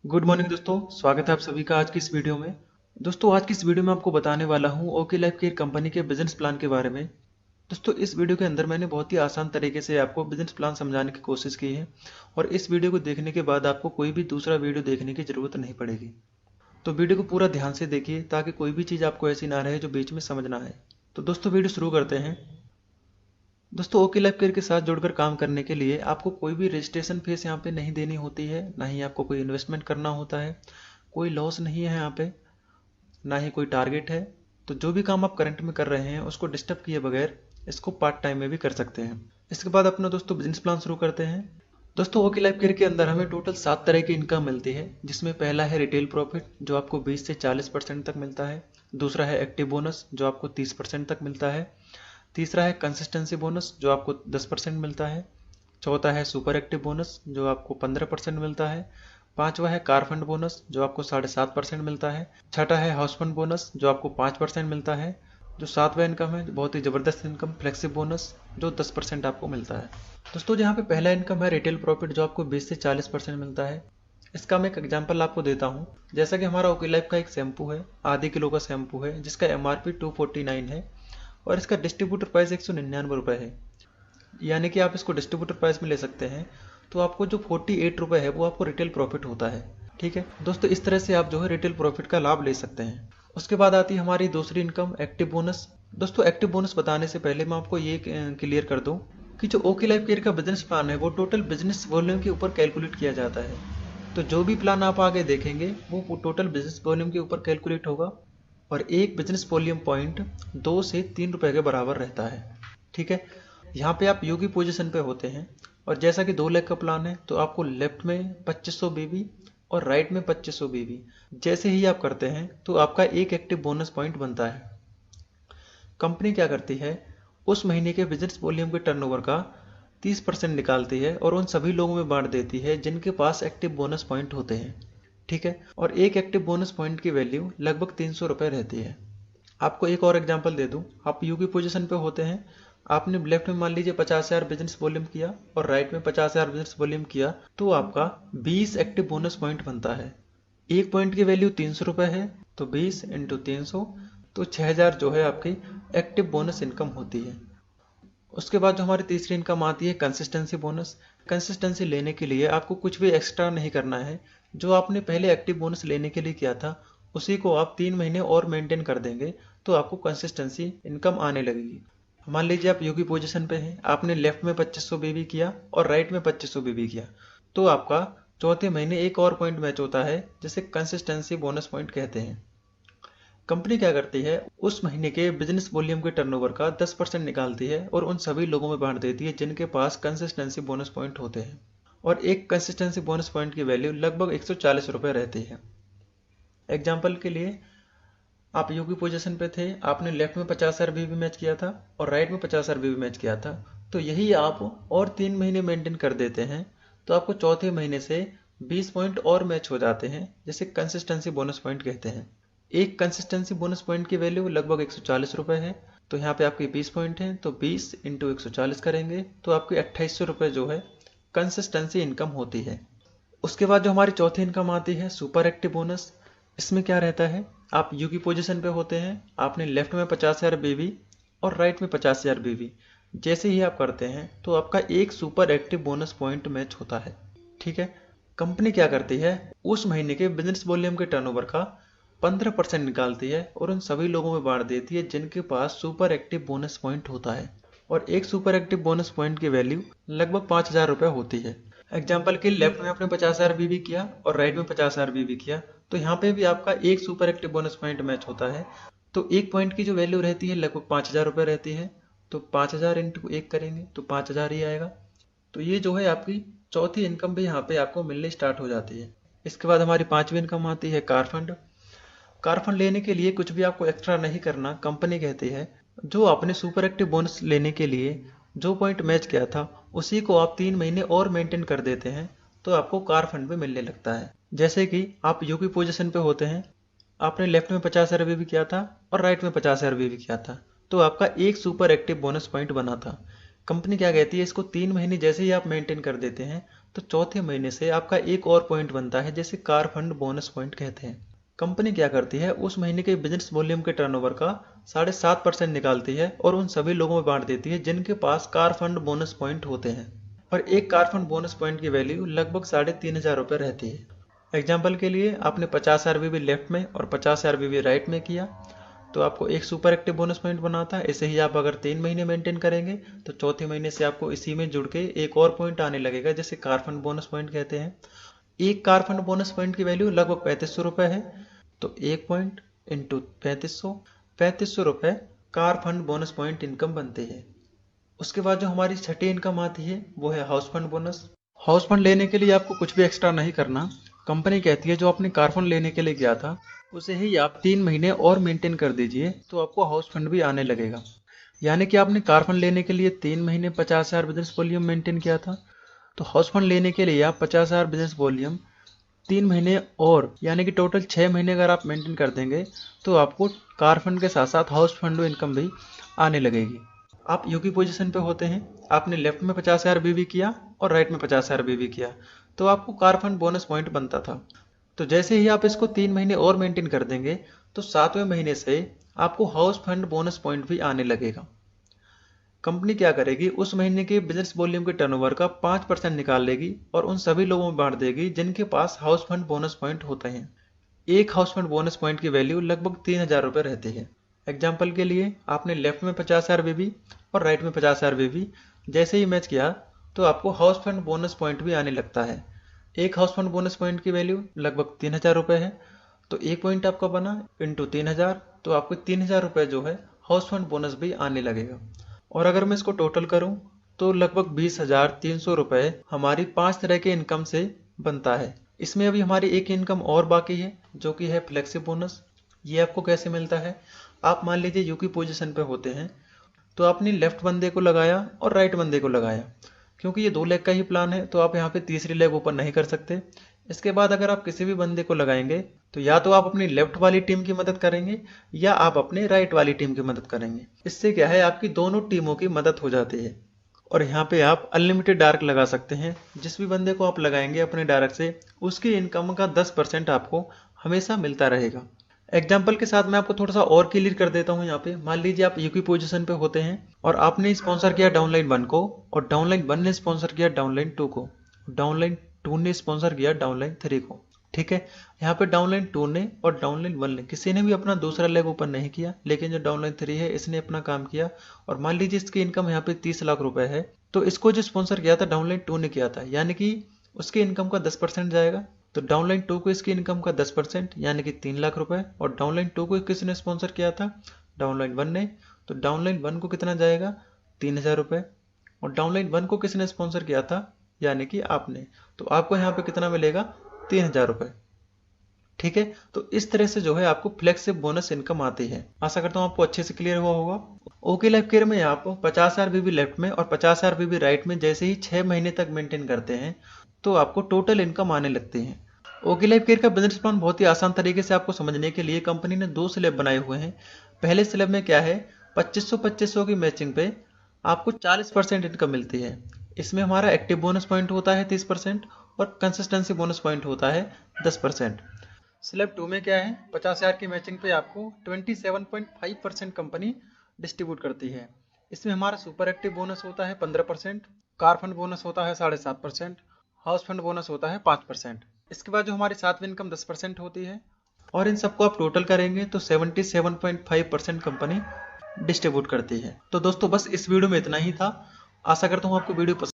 Good morning दोस्तों, स्वागत है आप सभी का आज की इस वीडियो में। दोस्तों आज की इस वीडियो में आपको बताने वाला हूं ओके लाइफ केयर कंपनी के बिजनेस प्लान के बारे में। दोस्तों इस वीडियो के अंदर मैंने बहुत ही आसान तरीके से आपको बिजनेस प्लान समझाने की कोशिश की है और इस वीडियो को देखने के बाद आपको कोई भी दूसरा वीडियो देखने की जरूरत नहीं पड़ेगी। तो वीडियो को पूरा ध्यान से देखिए ताकि कोई भी चीज़ आपको ऐसी ना रहे जो बीच में समझ ना आए। तो दोस्तों वीडियो शुरू करते हैं। दोस्तों ओके लाइफ केयर के साथ जुड़कर काम करने के लिए आपको कोई भी रजिस्ट्रेशन फीस यहाँ पे नहीं देनी होती है, ना ही आपको कोई इन्वेस्टमेंट करना होता है, कोई लॉस नहीं है यहाँ पे, ना ही कोई टारगेट है। तो जो भी काम आप करंट में कर रहे हैं उसको डिस्टर्ब किए बगैर इसको पार्ट टाइम में भी कर सकते हैं। इसके बाद अपना दोस्तों बिजनेस प्लान शुरू करते हैं। दोस्तों ओके लाइफ केयर के अंदर हमें टोटल 7 तरह की इनकम मिलती है, जिसमें पहला है रिटेल प्रॉफिट जो आपको 20 से 40% तक मिलता है। दूसरा है एक्टिव बोनस जो आपको 30% तक मिलता है। तीसरा है कंसिस्टेंसी बोनस जो आपको 10% मिलता है। चौथा है सुपर एक्टिव बोनस जो आपको 15% मिलता है। पांचवा है कार फंड बोनस जो आपको 7.5% मिलता है। छठा है हाउस फंड बोनस जो आपको 5% मिलता है। जो सातवां इनकम है, बहुत ही जबरदस्त इनकम, फ्लेक्सिब बोनस जो 10% आपको मिलता है। दोस्तों यहाँ पे पहला इनकम है रिटेल प्रॉफिट जो आपको 20 से 40% मिलता है। इसका मैं एक एग्जांपल आपको देता हूँ। जैसा कि हमारा ओके लाइफ का एक शैम्पू है, आधे किलो का शैम्पू है जिसका MRP 249 है और इसका डिस्ट्रीब्यूटर प्राइस 199 रुपये है। यानी कि आप इसको डिस्ट्रीब्यूटर प्राइस में ले सकते हैं, तो आपको जो 48 रुपये है वो आपको रिटेल प्रॉफिट होता है। ठीक है दोस्तों, इस तरह से आप जो है रिटेल प्रॉफिट का लाभ ले सकते हैं। उसके बाद आती है हमारी दूसरी इनकम एक्टिव बोनस। दोस्तों एक्टिव बोनस बताने से पहले मैं आपको ये क्लियर कर दूं कि जो ओके लाइफ केयर का बिजनेस प्लान है वो टोटल बिजनेस वॉल्यूम के ऊपर कैलकुलेट किया जाता है। तो जो भी प्लान आप आगे देखेंगे वो टोटल बिजनेस वॉल्यूम के ऊपर कैलकुलेट होगा और एक बिजनेस वॉल्यूम पॉइंट 2 से 3 रुपए के बराबर रहता है। ठीक है, यहाँ पे आप यू की पोजीशन पे होते हैं और जैसा कि 2 लाख का प्लान है तो आपको लेफ्ट में 2500 बीबी और राइट में 2500 बीबी जैसे ही आप करते हैं तो आपका एक एक्टिव बोनस पॉइंट बनता है। कंपनी क्या करती है, उस महीने के बिजनेस वॉल्यूम के टर्नओवर का 30% निकालती है और उन सभी लोगों में बांट देती है जिनके पास एक्टिव बोनस पॉइंट होते हैं। ठीक है, और एक एक्टिव बोनस पॉइंट की वैल्यू लगभग 300 रुपये रहती है। आपको एक और एग्जांपल दे दूं, आप यू की पोजीशन पे होते हैं, आपने लेफ्ट में मान लीजिए 50,000 बिजनेस वॉल्यूम किया और राइट में 50,000 बिजनेस वॉल्यूम किया, तो आपका 20 एक्टिव बोनस पॉइंट बनता है। एक पॉइंट की वैल्यू 300 रुपये है, तो 20 इंटू 300, तो 6,000 जो है आपकी एक्टिव बोनस इनकम होती है। उसके बाद जो हमारी तीसरी इनकम आती है कंसिस्टेंसी बोनस। कंसिस्टेंसी लेने के लिए आपको कुछ भी एक्स्ट्रा नहीं करना है, जो आपने पहले एक्टिव बोनस लेने के लिए किया था उसी को आप 3 महीने और मेंटेन कर देंगे तो आपको कंसिस्टेंसी इनकम आने लगेगी। मान लीजिए आप यू की पोजीशन पे हैं, आपने लेफ्ट में 2500 बीबी किया और राइट में 2500 बीबी किया, तो आपका चौथे महीने एक और पॉइंट मैच होता है जिसे कंसिस्टेंसी बोनस पॉइंट कहते हैं। कंपनी क्या करती है, उस महीने के बिजनेस वॉल्यूम के टर्नओवर का 10% निकालती है और उन सभी लोगों में बांट देती है जिनके पास कंसिस्टेंसी बोनस पॉइंट होते हैं। और एक कंसिस्टेंसी बोनस पॉइंट की वैल्यू लगभग 140 रुपये रहती है। एग्जाम्पल के लिए, आप यू की पोजीशन पे थे, आपने लेफ्ट में 50,000 बीबी मैच किया था और राइट में 50,000 बीबी मैच किया था, तो यही आप और 3 महीने मेंटेन कर देते हैं तो आपको चौथे महीने से 20 पॉइंट और मैच हो जाते हैं जिसे कंसिस्टेंसी बोनस पॉइंट कहते हैं। एक कंसिस्टेंसी बोनस पॉइंट की वैल्यू लगभग 140 रुपये है, तो यहाँ पे आपके 20 पॉइंट हैं तो 20 इंटू 140 करेंगे तो आपके 2800 रुपये जो है कंसिस्टेंसी इनकम होती है। उसके बाद जो हमारी चौथी इनकम आती है सुपर एक्टिव बोनस। इसमें क्या रहता है, आप यू की पोजीशन पे होते हैं, आपने लेफ्ट में 50,000 बीबी और राइट में 50,000 बीबी जैसे ही आप करते हैं तो आपका एक super active bonus point match होता है। ठीक है, कंपनी क्या करती है, उस महीने के बिजनेस वॉल्यूम के टर्नओवर का 15% निकालती है और उन सभी लोगों में बांट देती है जिनके पास सुपर एक्टिव बोनस पॉइंट होता है। और एक सुपर एक्टिव बोनस पॉइंट की वैल्यू लगभग 5,000 रुपये होती है। एग्जाम्पल के लेफ्ट में आपने 50,000 बीबी किया और राइट में 50,000 बीबी किया, तो यहाँ पे भी आपका एक super active bonus point match होता है। तो एक पॉइंट की जो वैल्यू रहती है लगभग 5,000 रुपये रहती है, तो 5,000 इंटू 1 करेंगे तो 5,000 ही आएगा। तो ये जो है आपकी चौथी इनकम भी यहाँ पे आपको मिलनी स्टार्ट हो जाती है। इसके बाद हमारी पांचवी इनकम आती है कार फंड। कार फंड लेने के लिए कुछ भी आपको एक्स्ट्रा नहीं करना। कंपनी कहती है जो आपने सुपर एक्टिव बोनस लेने के लिए जो पॉइंट मैच किया था उसी को आप 3 महीने और मेंटेन कर देते हैं तो आपको कार फंड भी मिलने लगता है। जैसे कि आप यू की पोजीशन पे होते हैं, आपने लेफ्ट में 50,000 भी किया था और राइट में 50,000 भी किया था, तो आपका एक सुपर एक्टिव बोनस पॉइंट बना था। कंपनी क्या कहती है, इसको 3 महीने जैसे ही आप मेंटेन कर देते हैं तो चौथे महीने से आपका एक और पॉइंट बनता है, जिसे कार फंड बोनस पॉइंट कहते हैं। कंपनी क्या करती है, उस महीने के बिजनेस वॉल्यूम के टर्नओवर का 7.5% निकालती है और उन सभी लोगों में बांट देती है जिनके पास कार फंड बोनस पॉइंट होते हैं। और एक कार फंड बोनस पॉइंट की वैल्यू लगभग 3,500 रुपये रहती है। एग्जाम्पल के लिए आपने 50 आरबीबी लेफ्ट में और 50 आरबीबी राइट में किया तो आपको एक सुपर एक्टिव बोनस पॉइंट बनाता है। ऐसे ही आप अगर 3 महीने मेंटेन करेंगे तो चौथे महीने से आपको इसी में जुड़ के एक और पॉइंट आने लगेगा, जिसे कार फंड बोनस पॉइंट कहते हैं। एक कार फंड बोनस पॉइंट की वैल्यू लगभग 3500 रुपये है, तो एक पॉइंट इंटू 3500 रुपये car fund bonus point income बनती है। उसके बाद जो हमारी छठी इनकम आती है वो है house fund bonus. House fund लेने के लिए आपको कुछ भी एक्स्ट्रा नहीं करना। कंपनी कहती है जो आपने कार फंड लेने के लिए गया था उसे ही आप 3 महीने और मेंटेन कर दीजिए तो आपको हाउस फंड भी आने लगेगा। यानी कि आपने कार फंड लेने के लिए 3 महीने 50,000 बिजनेस वॉल्यूम मेंटेन किया था, तो हाउस फंड लेने के लिए आप 50,000 बिजनेस वॉल्यूम 3 महीने और यानी कि टोटल 6 महीने अगर आप मेंटेन कर देंगे तो आपको कार फंड के साथ साथ हाउस फंड इनकम भी आने लगेगी। आप यू की पोजीशन पे होते हैं, आपने लेफ्ट में 50,000 बीवी किया और राइट में 50,000 बीवी किया तो आपको कार फंड बोनस पॉइंट बनता था। तो जैसे ही आप इसको 3 महीने और मेंटेन कर देंगे तो 7वें महीने से आपको हाउस फंड बोनस पॉइंट भी आने लगेगा। कंपनी क्या करेगी, उस महीने के बिजनेस वॉल्यूम के टर्नओवर का 5% निकाल लेगी और उन सभी लोगों में बांट देगी जिनके पास हाउस फंड बोनस पॉइंट होते हैं। एक हाउस फंड बोनस पॉइंट की वैल्यू लगभग 3,000 रुपये रहती है। एग्जाम्पल के लिए आपने लेफ्ट में 50,000 बीवी और राइट में 50,000 बीवी जैसे ही मैच किया तो आपको हाउस फंड बोनस पॉइंट भी आने लगता है। एक हाउस फंड बोनस पॉइंट की वैल्यू लगभग 3,000 रुपये है, तो एक पॉइंट आपका बना इंटू 3,000, तो आपको 3,000 रुपये जो है हाउस फंड बोनस भी आने लगेगा। और अगर मैं इसको टोटल करूं तो लगभग 20,300 रुपये हमारी 5 तरह के इनकम से बनता है। इसमें अभी हमारी एक इनकम और बाकी है जो कि है फ्लेक्सिब बोनस। ये आपको कैसे मिलता है, आप मान लीजिए यू की पोजीशन पे होते हैं तो आपने लेफ्ट बंदे को लगाया और राइट बंदे को लगाया, क्योंकि ये 2 लेग का ही प्लान है तो आप यहाँ पे तीसरी लेग ओपन नहीं कर सकते। इसके बाद अगर आप किसी भी बंदे को लगाएंगे तो या तो आप अपनी लेफ्ट वाली टीम की मदद करेंगे या आप अपने राइट वाली टीम की मदद करेंगे। इससे क्या है, आपकी दोनों टीमों की मदद हो जाती है। और यहाँ पे आप अनलिमिटेड डार्क लगा सकते हैं। जिस भी बंदे को आप लगाएंगे अपने डार्क से उसकी इनकम का 10% आपको हमेशा मिलता रहेगा। एग्जाम्पल के साथ मैं आपको थोड़ा सा और क्लियर कर देता हूँ। यहाँ पे मान लीजिए आप यू की पोजीशन पे होते हैं और आपने स्पॉन्सर किया डाउनलाइन 1 को और डाउनलाइन 1 ने स्पॉन्सर किया डाउनलाइन 2 को, डाउनलाइन 2 ने स्पॉन्सर किया डाउनलाइन 3 को। ठीक है, यहाँ पे डाउनलाइन 2 ने और डाउनलाइन 1 ने किसी ने भी अपना दूसरा लेग ओपन नहीं किया, लेकिन जो डाउनलाइन 3 है इसने अपना काम किया। और मान लीजिए इसकी इनकम यहाँ पे 30 लाख रुपए है, तो इसको जो स्पॉन्सर किया था डाउनलाइन 2 ने किया था, यानी कि उसकी इनकम का 10% जाएगा। तो डाउनलाइन 2 को इसकी इनकम का 10% यानी कि 3 लाख रुपए, और डाउनलाइन 2 को किसने स्पॉन्सर किया था, डाउनलाइन 1 ने, तो डाउनलाइन 1 को कितना जाएगा, 3,000 रुपए। और डाउनलाइन 1 को किसने स्पॉन्सर किया था, यानी कि आपने, तो आपको यहाँ पे कितना मिलेगा, 3,000 रुपए। ठीक है, तो इस तरह से जो है आपको फ्लेक्सिबल बोनस इनकम आती है। आशा करता हूँ आपको अच्छे से क्लियर हुआ होगा। ओके लाइफ केयर में आप 50,000 बीबी लेफ्ट में और 50,000 बीबी राइट में जैसे ही 6 महीने तक मेंटेन करते हैं तो आपको टोटल इनकम आने लगती है। ओके लाइफ केयर का बिजनेस प्लान बहुत ही आसान तरीके से आपको समझने के लिए कंपनी ने 2 स्लैब बनाए हुए हैं। पहले स्लैब में क्या है, 2500 की मैचिंग पे आपको 40% इनकम मिलती है। इसमें हमारा एक्टिव बोनस पॉइंट होता है 30% और कंसिस्टेंसी बोनस पॉइंट होता है 10%। स्लैब 2 में क्या है, 50,000 की मैचिंग पे आपको 27.5% कंपनी डिस्ट्रीब्यूट करती है। इसमें हमारा सुपर एक्टिव बोनस होता है 15%, कार फंड बोनस होता है 7.5%, हाउस फंड बोनस होता है 5%। इसके बाद जो हमारी 7वीं इनकम 10% होती है, और इन सबको आप टोटल करेंगे तो 77.5% कंपनी डिस्ट्रीब्यूट करती है। तो दोस्तों बस इस वीडियो में इतना ही था। आशा करता हूँ आपको वीडियो पसंद